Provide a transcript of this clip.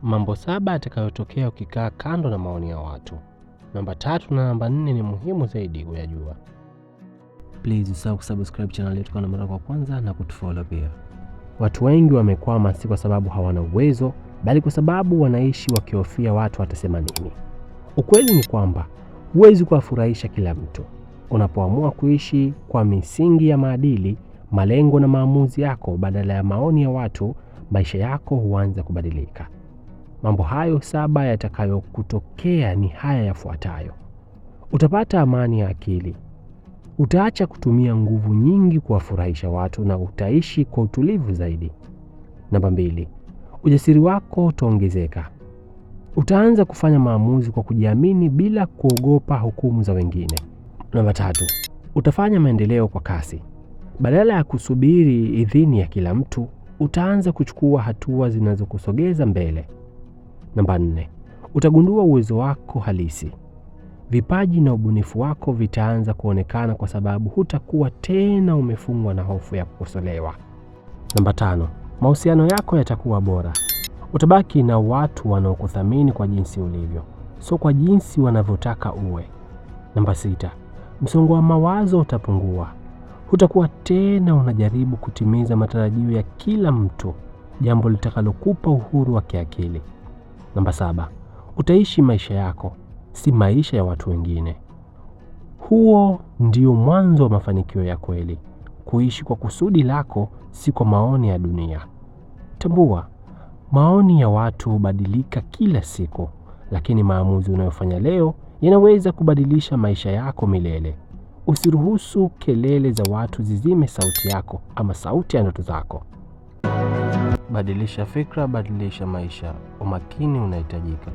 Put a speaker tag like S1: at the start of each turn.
S1: Mambo 7 yatakayotokea ukikaa kando na maoni ya watu. Namba 3 na namba 4 ni muhimu zaidi kuyajua. Please usahau kusubscribe channel yetu kwa mara ya kwanza na kutufollow pia. Watu wengi wamekwama si kwa sababu hawana uwezo, bali kwa sababu wanaishi wakihofia watu watasema nini. Ukweli ni kwamba huwezi kuwafurahisha kila mtu. Unapoamua kuishi kwa misingi ya maadili, malengo na maamuzi yako badala ya maoni ya watu, maisha yako huanza kubadilika. Mambo hayo 7 yatakayokutokea ni haya yafuatayo. Utapata amani ya akili. Utaacha kutumia nguvu nyingi kuwafurahisha watu na utaishi kwa utulivu zaidi. Namba 2, ujasiri wako utaongezeka. Utaanza kufanya maamuzi kwa kujiamini bila kuogopa hukumu za wengine. Namba 3, utafanya maendeleo kwa kasi. Badala ya kusubiri idhini ya kila mtu, utaanza kuchukua hatua zinazokusogeza mbele. Namba 4, utagundua uwezo wako halisi. Vipaji na ubunifu wako vitaanza kuonekana kwa sababu hutakuwa tena umefungwa na hofu ya kukosolewa. Namba 5, mahusiano yako yatakuwa bora. Utabaki na watu wanaokuthamini kwa jinsi ulivyo, sio kwa jinsi wanavyotaka uwe. Namba 6, msongo wa mawazo utapungua. Hutakuwa tena unajaribu kutimiza matarajio ya kila mtu, jambo litakalokupa uhuru wa kiakili. Namba 7, utaishi maisha yako, si maisha ya watu wengine. Huo ndio mwanzo wa mafanikio ya kweli, kuishi kwa kusudi lako, si kwa maoni ya dunia. Tambua, maoni ya watu hubadilika kila siku, lakini maamuzi unayofanya leo yanaweza kubadilisha maisha yako milele. Usiruhusu kelele za watu zizime sauti yako ama sauti ya ndoto zako. Badilisha fikra, badilisha maisha. Umakini unahitajika.